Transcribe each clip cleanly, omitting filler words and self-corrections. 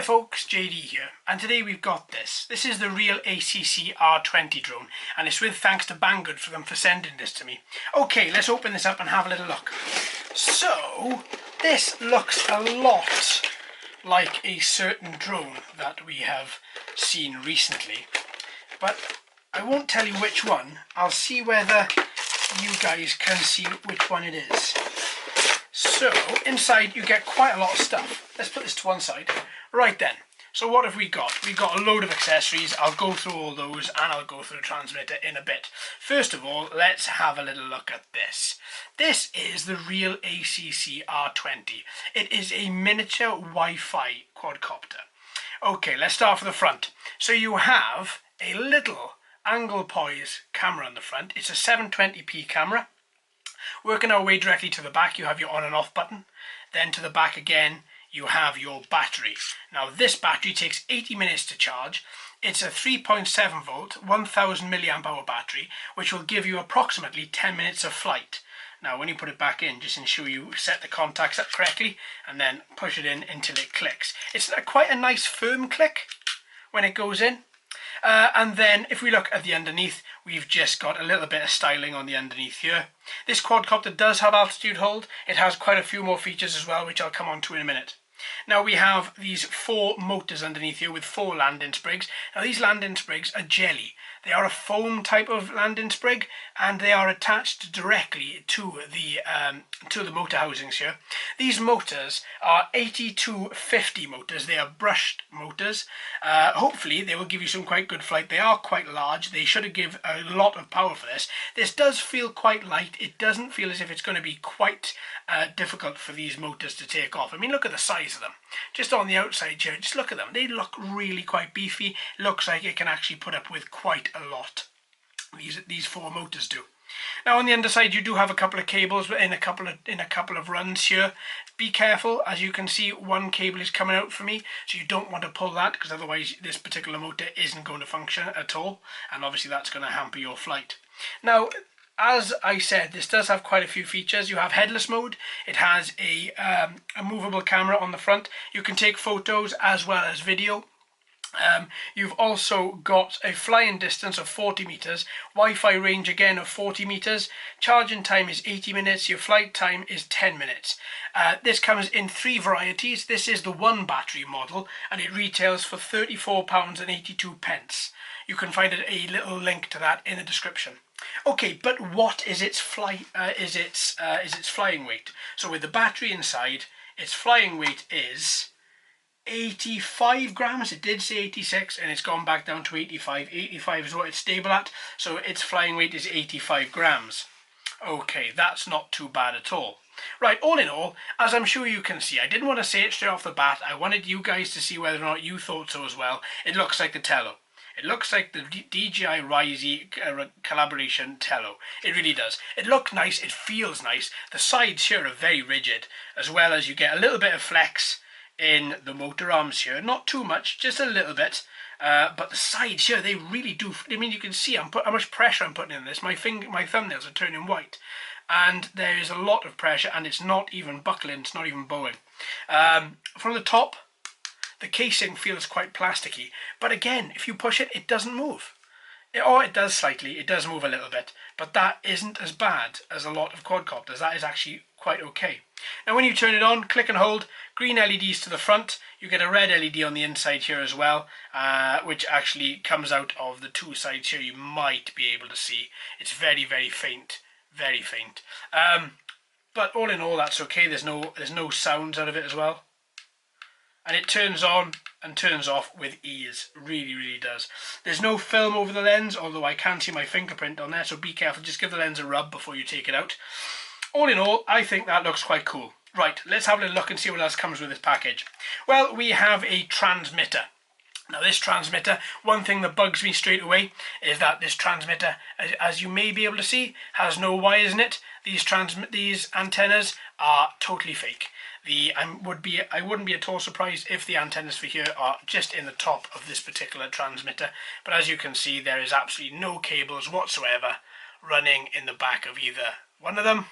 folks, JD here, and today we've got this. This is the Realacc R20 drone, and it's with thanks to Banggood for them for sending this to me. Okay, let's open this up and have a little look. So, this looks a lot like a certain drone that we have seen recently, but I won't tell you which one. I'll see whether you guys can see which one it is. So, inside you get quite a lot of stuff. Let's put this to one side. Right then, so what have we got? We've got a load of accessories. I'll go through all those and I'll go through the transmitter in a bit. First of all, let's have a little look at this. This is the Realacc R20. It is a miniature Wi-Fi quadcopter. Okay, let's start from the front. So you have a little angle poise camera on the front. It's a 720p camera. Working our way directly to the back, you have your on and off button. Then to the back again, you have your battery. Now this battery takes 80 minutes to charge. It's a 3.7 volt, 1000 milliamp hour battery, which will give you approximately 10 minutes of flight. Now when you put it back in, just ensure you set the contacts up correctly and then push it in until it clicks. It's quite a nice firm click when it goes in. And then if we look at the underneath, we've just got a little bit of styling on the underneath here. This quadcopter does have altitude hold. It has quite a few more features as well, which I'll come on to in a minute. Now we have these 4 motors underneath here with 4 landing sprigs. Now these landing sprigs are jelly. They are a foam type of landing sprig and they are attached directly to the motor housings here. These motors are 8250 motors. They are brushed motors. Hopefully they will give you some quite good flight. They are quite large. They should give a lot of power for this. This does feel quite light. It doesn't feel as if it's going to be quite difficult for these motors to take off. I mean, look at the size of them. Just on the outside here, just look at them. They look really quite beefy. Looks like it can actually put up with quite a lot. These 4 motors do. Now on the underside you do have a couple of cables in a couple of runs here. Be careful, as you can see one cable is coming out for me, so you don't want to pull that because otherwise this particular motor isn't going to function at all, and obviously that's going to hamper your flight. Now as I said, this does have quite a few features. You have headless mode. It has a movable camera on the front. You can take photos as well as video. You've also got a flying distance of 40 meters, Wi-Fi range again of 40 meters, charging time is 80 minutes, your flight time is 10 minutes. This comes in 3 varieties. This is the 1 battery model and it retails for £34.82. You can find a little link to that in the description. Okay, but what is its flying weight? So with the battery inside, its flying weight is 85 grams. It did say 86 and it's gone back down to 85. 85 is what it's stable at, so its flying weight is 85 grams. Okay, that's not too bad at all. Right, all in all, as I'm sure you can see, I didn't want to say it straight off the bat. I wanted you guys to see whether or not you thought so as well. It looks like the Tello. It looks like the DJI Risey collaboration Tello. It really does. It looks nice, it feels nice. The sides here are very rigid, as well as you get a little bit of flex in the motor arms here. Not too much, just a little bit. But the sides here, they really do. I mean, you can see how much pressure I'm putting in this. My thumbnails are turning white. And there is a lot of pressure, and it's not even buckling, it's not even bowing. From the top, the casing feels quite plasticky, but again, if you push it, it doesn't move. It does slightly, it does move a little bit, but that isn't as bad as a lot of quadcopters. That is actually quite okay. Now when you turn it on, click and hold, green LEDs to the front, you get a red LED on the inside here as well, which actually comes out of the 2 sides here. You might be able to see. It's very, very faint, very faint. But all in all, that's okay. There's no sounds out of it as well. And it turns on and turns off with ease. Really, really does. There's no film over the lens, although I can see my fingerprint on there, so be careful. Just give the lens a rub before you take it out. All in all, I think that looks quite cool. Right, let's have a little look and see what else comes with this package. Well, we have a transmitter. Now this transmitter, one thing that bugs me straight away is that this transmitter, as you may be able to see, has no wires in it. These antennas are totally fake. I wouldn't be at all surprised if the antennas for here are just in the top of this particular transmitter, but as you can see, there is absolutely no cables whatsoever running in the back of either one of them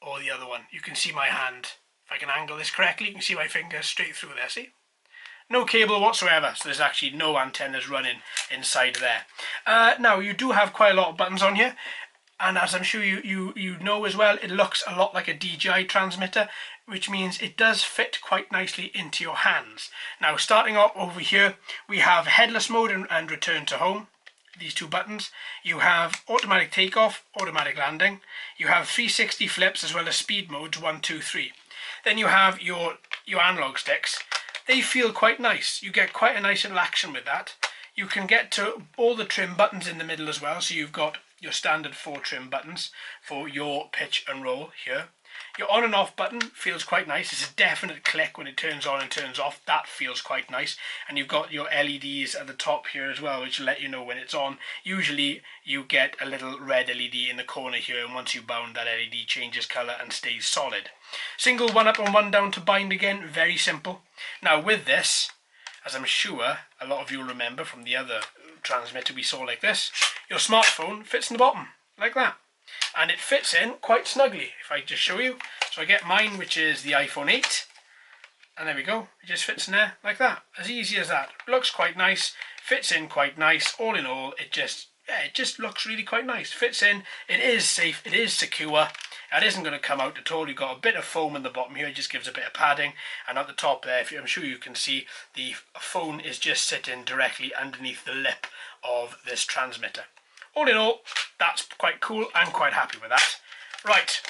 or the other one. You can see my hand. If I can angle this correctly, you can see my finger straight through there, see? No cable whatsoever, so there's actually no antennas running inside there. Now, you do have quite a lot of buttons on here, and as I'm sure you know as well, it looks a lot like a DJI transmitter, which means it does fit quite nicely into your hands. Now, starting off over here, we have headless mode and return to home. These two buttons. You have automatic takeoff, automatic landing. You have 360 flips as well as speed modes 1, 2, 3. Then you have your analog sticks. They feel quite nice. You get quite a nice little action with that. You can get to all the trim buttons in the middle as well. So you've got your standard 4 trim buttons for your pitch and roll here. Your on and off button feels quite nice. It's a definite click when it turns on and turns off. That feels quite nice. And you've got your LEDs at the top here as well, which will let you know when it's on. Usually you get a little red LED in the corner here, and once you bound, that LED changes colour and stays solid. Single one up and one down to bind again, very simple. Now with this, as I'm sure a lot of you will remember from the other transmitter we saw like this, your smartphone fits in the bottom, like that. And it fits in quite snugly, if I just show you. So I get mine, which is the iPhone 8, and there we go, it just fits in there like that, as easy as that. Looks quite nice, fits in quite nice. All in all, it just looks really quite nice, fits in, it is safe, it is secure. It isn't going to come out at all. You've got a bit of foam in the bottom here, it just gives a bit of padding, and at the top there, I'm sure you can see, the phone is just sitting directly underneath the lip of this transmitter. All in all, that's quite cool. I'm quite happy with that. Right,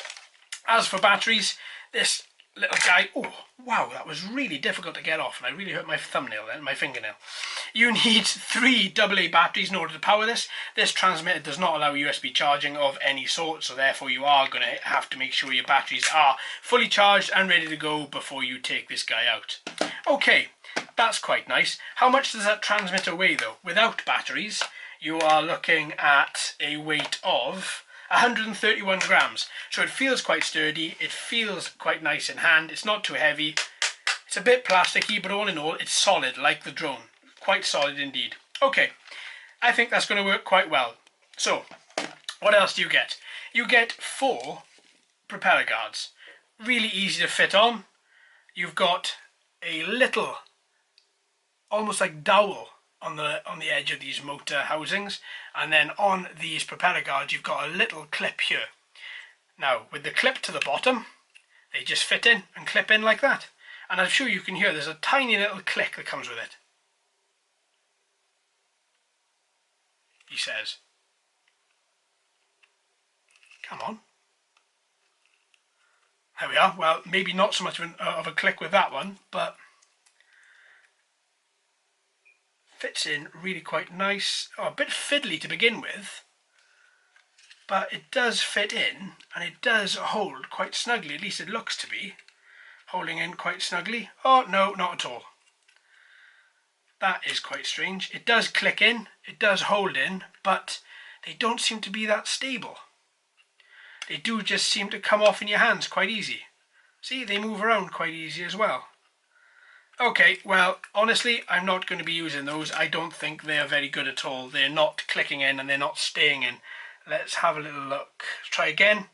as for batteries, this little guy, oh wow, that was really difficult to get off, and I really hurt my thumbnail then, my fingernail. You need 3 AA batteries in order to power this. This transmitter does not allow USB charging of any sort, so therefore you are going to have to make sure your batteries are fully charged and ready to go before you take this guy out. Okay, that's quite nice. How much does that transmitter weigh though? Without batteries, you are looking at a weight of 131 grams. So it feels quite sturdy, it feels quite nice in hand, it's not too heavy, it's a bit plasticky, but all in all it's solid like the drone. Quite solid indeed. Okay, I think that's going to work quite well. So, what else do you get? You get 4 propeller guards. Really easy to fit on. You've got a little, almost like dowel on the edge of these motor housings, and then on these propeller guards you've got a little clip here. Now with the clip to the bottom, they just fit in and clip in like that, and I'm sure you can hear there's a tiny little click that comes with it. He says, come on. There we are. Well, maybe not so much of a click with that one, but fits in really quite nice. Oh, a bit fiddly to begin with, but it does fit in, and it does hold quite snugly. At least it looks to be holding in quite snugly. Oh no, not at all. That is quite strange. It does click in, it does hold in, but they don't seem to be that stable. They do just seem to come off in your hands quite easy. See, they move around quite easy as well. Okay, well, honestly, I'm not going to be using those. I don't think they're very good at all. They're not clicking in and they're not staying in. Let's have a little look. Let's try again.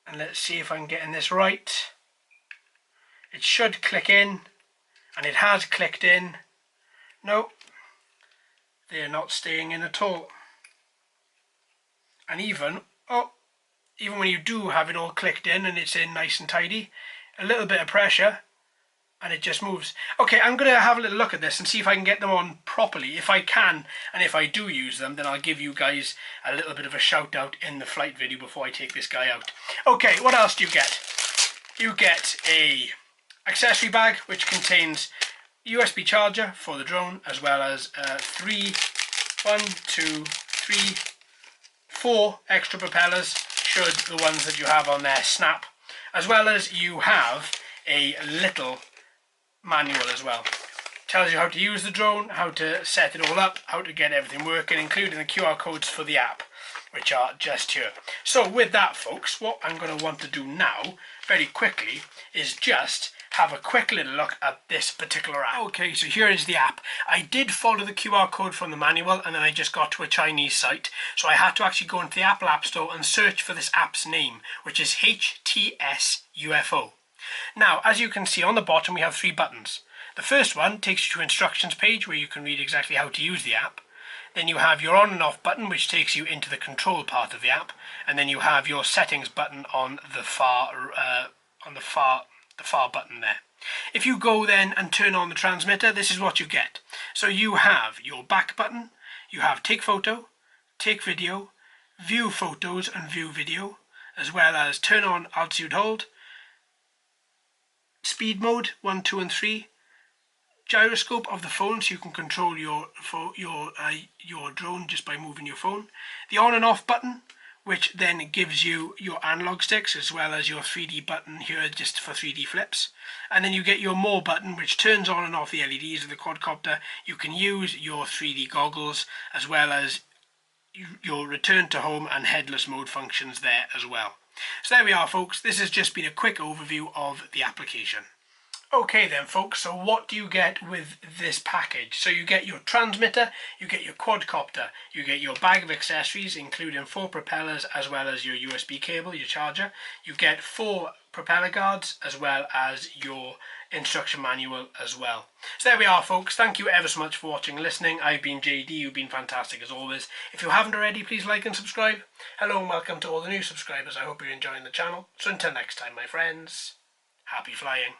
And let's see if I'm getting this right. It should click in. And it has clicked in. No, they're not staying in at all. And even when you do have it all clicked in and it's in nice and tidy, a little bit of pressure and it just moves. Okay, I'm going to have a little look at this and see if I can get them on properly. If I can, and if I do use them, then I'll give you guys a little bit of a shout out in the flight video before I take this guy out. Okay, what else do you get? You get a accessory bag which contains USB charger for the drone, as well as 4 extra propellers should the ones that you have on there snap, as well as you have a little manual as well. Tells you how to use the drone, how to set it all up, how to get everything working, including the QR codes for the app, which are just here. So with that, folks, what I'm going to want to do now very quickly is just have a quick little look at this particular app. Okay, so here is the app. I did follow the QR code from the manual, and then I just got to a Chinese site, so I had to actually go into the Apple App Store and search for this app's name, which is HTS UFO. Now, as you can see on the bottom, we have 3 buttons. The first one takes you to instructions page where you can read exactly how to use the app. Then you have your on and off button, which takes you into the control part of the app, and then you have your settings button on the far button there. If you go then and turn on the transmitter, this is what you get. So you have your back button, you have take photo, take video, view photos and view video, as well as turn on altitude hold, speed mode 1, 2 and 3, gyroscope of the phone, so you can control your drone just by moving your phone. The on and off button, which then gives you your analog sticks, as well as your 3D button here just for 3D flips. And then you get your more button, which turns on and off the LEDs of the quadcopter. You can use your 3D goggles, as well as your return to home and headless mode functions there as well. So there we are, folks. This has just been a quick overview of the application. Okay then, folks, so what do you get with this package? So you get your transmitter, you get your quadcopter, you get your bag of accessories including 4 propellers as well as your USB cable, your charger. You get 4 propeller guards as well as your instruction manual as well. So there we are, folks. Thank you ever so much for watching and listening. I've been JD, you've been fantastic as always. If you haven't already, please like and subscribe. Hello and welcome to all the new subscribers. I hope you're enjoying the channel. So until next time, my friends, happy flying.